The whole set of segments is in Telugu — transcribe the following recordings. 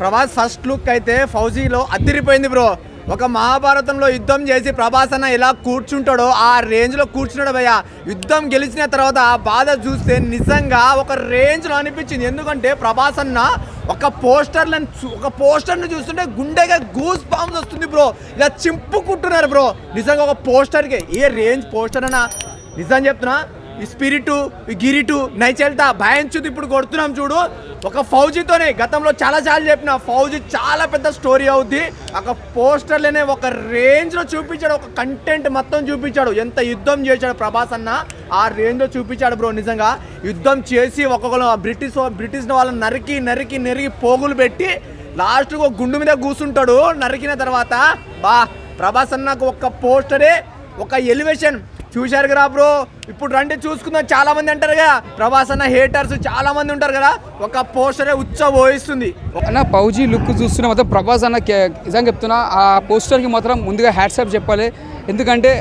ప్రభాస్ ఫస్ట్ లుక్ అయితే ఫౌజీలో అదిరిపోయింది బ్రో. ఒక మహాభారతంలో యుద్ధం చేసి ప్రభాస్ అన్న ఎలా కూర్చుంటాడో ఆ రేంజ్లో కూర్చున్నాడు భయ్య. యుద్ధం గెలిచిన తర్వాత ఆ బాధ చూస్తే నిజంగా ఒక రేంజ్లో అనిపించింది. ఎందుకంటే ప్రభాస్ అన్న ఒక పోస్టర్ని చూస్తుంటే గుండెగా గూస్ బాంబ్స్ వస్తుంది బ్రో. ఇలా చింపుకుంటున్నారు బ్రో నిజంగా ఒక పోస్టర్కి. ఏ రేంజ్ పోస్టర్ అన్న నిజం చెప్తున్నా. ఈ స్పిరిటు, ఈ గిరిటు, నైచెల్తా భయంచుది ఇప్పుడు కొడుతున్నాం చూడు. ఒక ఫౌజీతోనే గతంలో చాలా చెప్పిన ఫౌజీ చాలా పెద్ద స్టోరీ అవుద్ది. ఒక పోస్టర్లోనే ఒక రేంజ్లో చూపించాడు, ఒక కంటెంట్ మొత్తం చూపించాడు. ఎంత యుద్ధం చేశాడు ప్రభాస్ అన్న ఆ రేంజ్లో చూపించాడు బ్రో. నిజంగా యుద్ధం చేసి ఒక్కొక్కరు బ్రిటిష్ వాళ్ళని నరికి పోగులు పెట్టి లాస్ట్కి ఒక గుండు మీద కూర్చుంటాడు. నరికిన తర్వాత ప్రభాస్ అన్నకు ఒక పోస్టరే ఒక ఎలివేషన్ చూశారు కదా బ్రో. ఇప్పుడు రండి చూసుకుందాం. చాలా మంది అంటారు కదా ప్రభాస్ అన్న హేటర్స్ చాలా మంది ఉంటారు కదా. ఒక పోస్టరే పోయిస్తుంది అన్న. ఫౌజీ లుక్ చూస్తున్నా మాత్రం ప్రభాస్ అన్న నిజంగా చెప్తున్నా ఆ పోస్టర్కి మాత్రం ముందుగా హ్యాట్సాప్ చెప్పాలి. ఎందుకంటే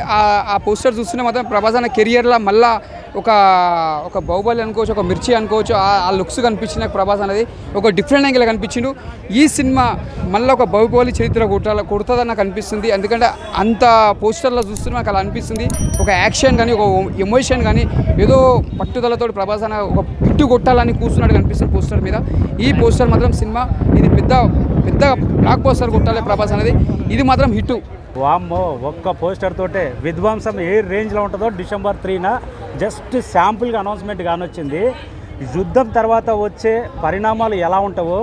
ఆ పోస్టర్ చూస్తున్నా మాత్రం ప్రభాస్ అన్న కెరియర్లో మళ్ళీ ఒక బాహుబలి అనుకోవచ్చు, ఒక మిర్చి అనుకోవచ్చు. ఆ లుక్స్ కనిపించిన ప్రభాస్ అనేది ఒక డిఫరెంట్ యాంగిల్ కనిపించిండు. ఈ సినిమా మళ్ళీ ఒక బాహుబలి చరిత్ర కొడుతుందని నాకు అనిపిస్తుంది. ఎందుకంటే అంత పోస్టర్లో చూస్తున్నా నాకు అలా అనిపిస్తుంది. ఒక యాక్షన్ కానీ ఒక ఎమోషన్ కానీ ఏదో పట్టుదలతో ప్రభాస్ అన్న ఒక పిట్టు కొట్టాలని కూర్చున్నట్టు కనిపిస్తుంది పోస్టర్ మీద. ఈ పోస్టర్ మాత్రం సినిమా ఇది పెద్ద బ్లాక్ పోస్టర్ కొట్టాలి ప్రభాస్ అనేది. ఇది మాత్రం హిట్. వామ్మో, ఒక్క పోస్టర్ తోటే విధ్వంసం ఏ రేంజ్లో ఉంటుందో డిసెంబర్ 3న జస్ట్ శాంపుల్గా అనౌన్స్మెంట్ కానొచ్చింది. యుద్ధం తర్వాత వచ్చే పరిణామాలు ఎలా ఉంటావో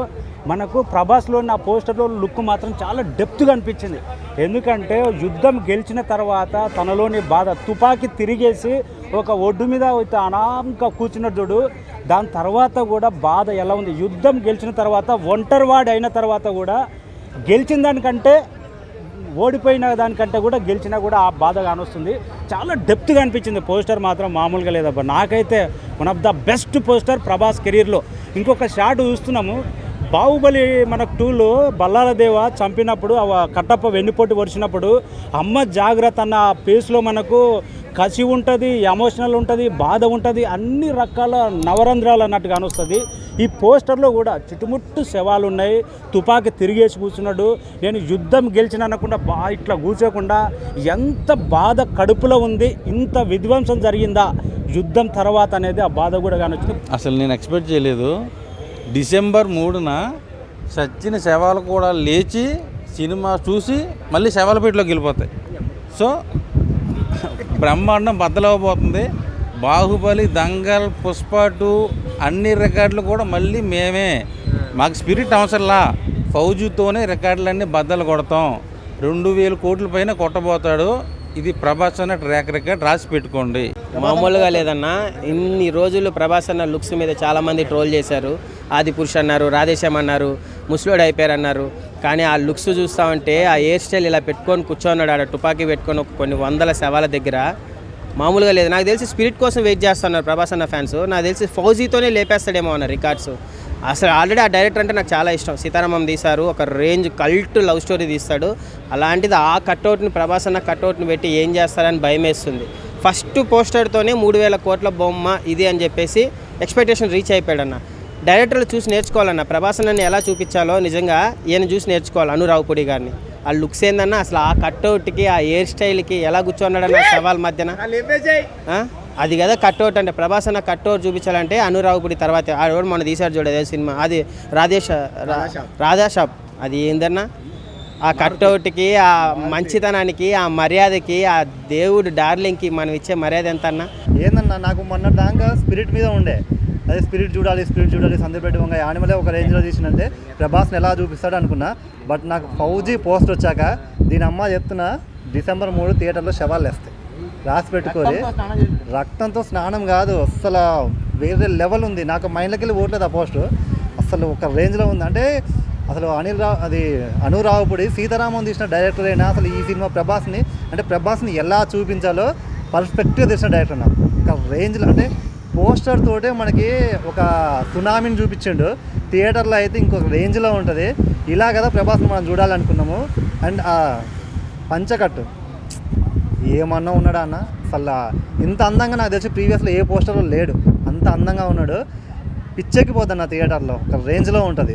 మనకు ప్రభాస్లోని ఆ పోస్టర్లో లుక్ మాత్రం చాలా డెప్త్గా అనిపించింది. ఎందుకంటే యుద్ధం గెలిచిన తర్వాత తనలోని బాధ తుపాకీ తిరిగేసి ఒక ఒడ్డు మీద అయితే అనాంక కూర్చున్న చూడు. దాని తర్వాత కూడా బాధ ఎలా ఉంది. యుద్ధం గెలిచిన తర్వాత ఒంటరివాడు అయిన తర్వాత కూడా గెలిచిన దానికంటే ఓడిపోయిన దానికంటే కూడా గెలిచినా కూడా ఆ బాధ కానొస్తుంది. చాలా డెప్త్గా అనిపించింది పోస్టర్ మాత్రం మామూలుగా లేదబ్బా. నాకైతే one of the best poster Prabhas కెరీర్లో. ఇంకొక షాట్ చూస్తున్నాము, బాహుబలి మనకు 2లో బల్లాల దేవ చంపినప్పుడు కట్టప్ప వెన్నుపోటు వరిచినప్పుడు అమ్మ జాగ్రత్త అన్న ఫేస్లో మనకు కసి ఉంటుంది, ఎమోషనల్ ఉంటుంది, బాధ ఉంటుంది, అన్ని రకాల నవరంధ్రాలు అన్నట్టుగా వస్తుంది. ఈ పోస్టర్లో కూడా చుట్టుముట్టు శవాలు ఉన్నాయి, తుపాకీ తిరిగేసి కూర్చున్నాడు. నేను యుద్ధం గెలిచిన అనకుండా ఇట్లా కూర్చోకుండా ఎంత బాధ కడుపులో ఉంది. ఇంత విధ్వంసం జరిగిందా యుద్ధం తర్వాత అనేది ఆ బాధ కూడా కానొచ్చింది. అసలు నేను ఎక్స్పెక్ట్ చేయలేదు. డిసెంబర్ 3న చచ్చిన శవాలు కూడా లేచి సినిమా చూసి మళ్ళీ శవాలపేటలోకి వెళ్ళిపోతాయి. సో బ్రహ్మాండం బద్దలవబోతుంది. బాహుబలి, దంగల్, పుష్ప 2 అన్ని రికార్డులు కూడా మళ్ళీ మేమే. మాకు స్పిరిట్ అవసరంలా, ఫౌజీతోనే రికార్డులన్నీ బద్దలు కొడతాం. 2000 కోట్ల పైన కొట్టబోతాడు. ఇది ప్రభాస్ అన్న ట్రాక్ రికార్డ్, రాసి పెట్టుకోండి. మామూలుగా లేదన్నా. ఇన్ని రోజులు ప్రభాస్ అన్న లుక్స్ మీద చాలామంది ట్రోల్ చేశారు. ఆది పురుష్ అన్నారు, రాధేశ్యామ్ అన్నారు, ముస్లోడ్ అయిపోయారు అన్నారు. కానీ ఆ లుక్స్ చూస్తామంటే ఆ హెయిర్ స్టైల్ ఇలా పెట్టుకొని కూర్చోన్నాడు ఆడ తుపాకీ పెట్టుకొని కొన్ని వందల శవాల దగ్గర. మామూలుగా లేదు. నాకు తెలిసి స్పిరిట్ కోసం వెయిట్ చేస్తున్నారు ప్రభాస్ అన్న ఫ్యాన్స్. నాకు తెలిసి ఫౌజీతోనే లేపేస్తాడేమో అన్న రికార్డ్స్. అసలు ఆల్రెడీ ఆ డైరెక్టర్ అంటే నాకు చాలా ఇష్టం. సీతారామం తీశారు, ఒక రేంజ్ కల్ట్ లవ్ స్టోరీ తీస్తాడు. అలాంటిది ఆ కట్అవుట్ని ప్రభాస్ అన్న కట్అవుట్ని పెట్టి ఏం చేస్తారని భయం వేస్తుంది. ఫస్ట్ పోస్టర్తోనే 3000 కోట్ల బొమ్మ ఇది అని చెప్పేసి ఎక్స్పెక్టేషన్ రీచ్ అయిపోయాడన్న. డైరెక్టర్లు చూసి నేర్చుకోవాలన్న. ప్రభాస్ అన్నని ఎలా చూపించాలో నిజంగా ఈయన చూసి నేర్చుకోవాలి. అనురావుపూడి గారిని. ఆ లుక్స్ ఏందన్నా అసలు ఆ కట్అవుట్కి ఆ హెయిర్ స్టైల్కి ఎలా కూర్చోన్నాడన్న సవాల్ మధ్యన. అది కదా కట్అవుట్ అంటే. ప్రభాస్ అన్న కట్అవుట్ చూపించాలంటే అనురావుపూడి తర్వాత ఆడవాడు మన తీశారు చూడేదే సినిమా, అది రాధాషాప్. అది ఏందన్నా ఆ కట్అవుట్కి, ఆ మంచితనానికి, ఆ మర్యాదకి, ఆ దేవుడు డార్లింగ్కి మనం ఇచ్చే మర్యాద ఎంత అన్నా. ఏందన్నా నాకు మొన్న దాకా స్పిరిట్ మీద ఉండే, అదే స్పిరిట్ చూడాలి సందర్భెట్టి వంగ యానిమలే ఒక రేంజ్లో తీసినంటే ప్రభాస్ని ఎలా చూపిస్తాడు అనుకున్నా. బట్ నాకు ఫౌజీ పోస్ట్ వచ్చాక దీని అమ్మ చెప్తున్నా, డిసెంబర్ 3 థియేటర్లో శవాలు వేస్తాయి. రాసి పెట్టుకోరి. రక్తంతో స్నానం కాదు, అసలు వేరే లెవెల్ ఉంది. నాకు మైండ్లోకి వెళ్ళి ఓట్లేదు ఆ పోస్ట్. అసలు ఒక రేంజ్లో ఉంది. అంటే అసలు అనురావుపూడి సీతారామం తీసిన డైరెక్టర్ అయినా అసలు ఈ సినిమా ప్రభాస్ని ఎలా చూపించాలో పర్ఫెక్ట్గా తీసిన డైరెక్టర్ నాకు. ఒక రేంజ్లో అంటే పోస్టర్ తోటే మనకి ఒక సునామీని చూపించిండు. థియేటర్లో అయితే ఇంకొక రేంజ్లో ఉంటుంది. ఇలా కదా ప్రభాస్ని మనం చూడాలనుకున్నాము. అండ్ ఆ పంచకట్టు ఏమన్నా ఉన్నాడా అన్న. అసలు ఇంత అందంగా నాకు తెలిసి ప్రీవియస్లో ఏ పోస్టర్లో లేడు. అంత అందంగా ఉన్నాడు. పిచ్చెక్కిపోద్ది అన్న థియేటర్లో. ఒక రేంజ్లో ఉంటుంది.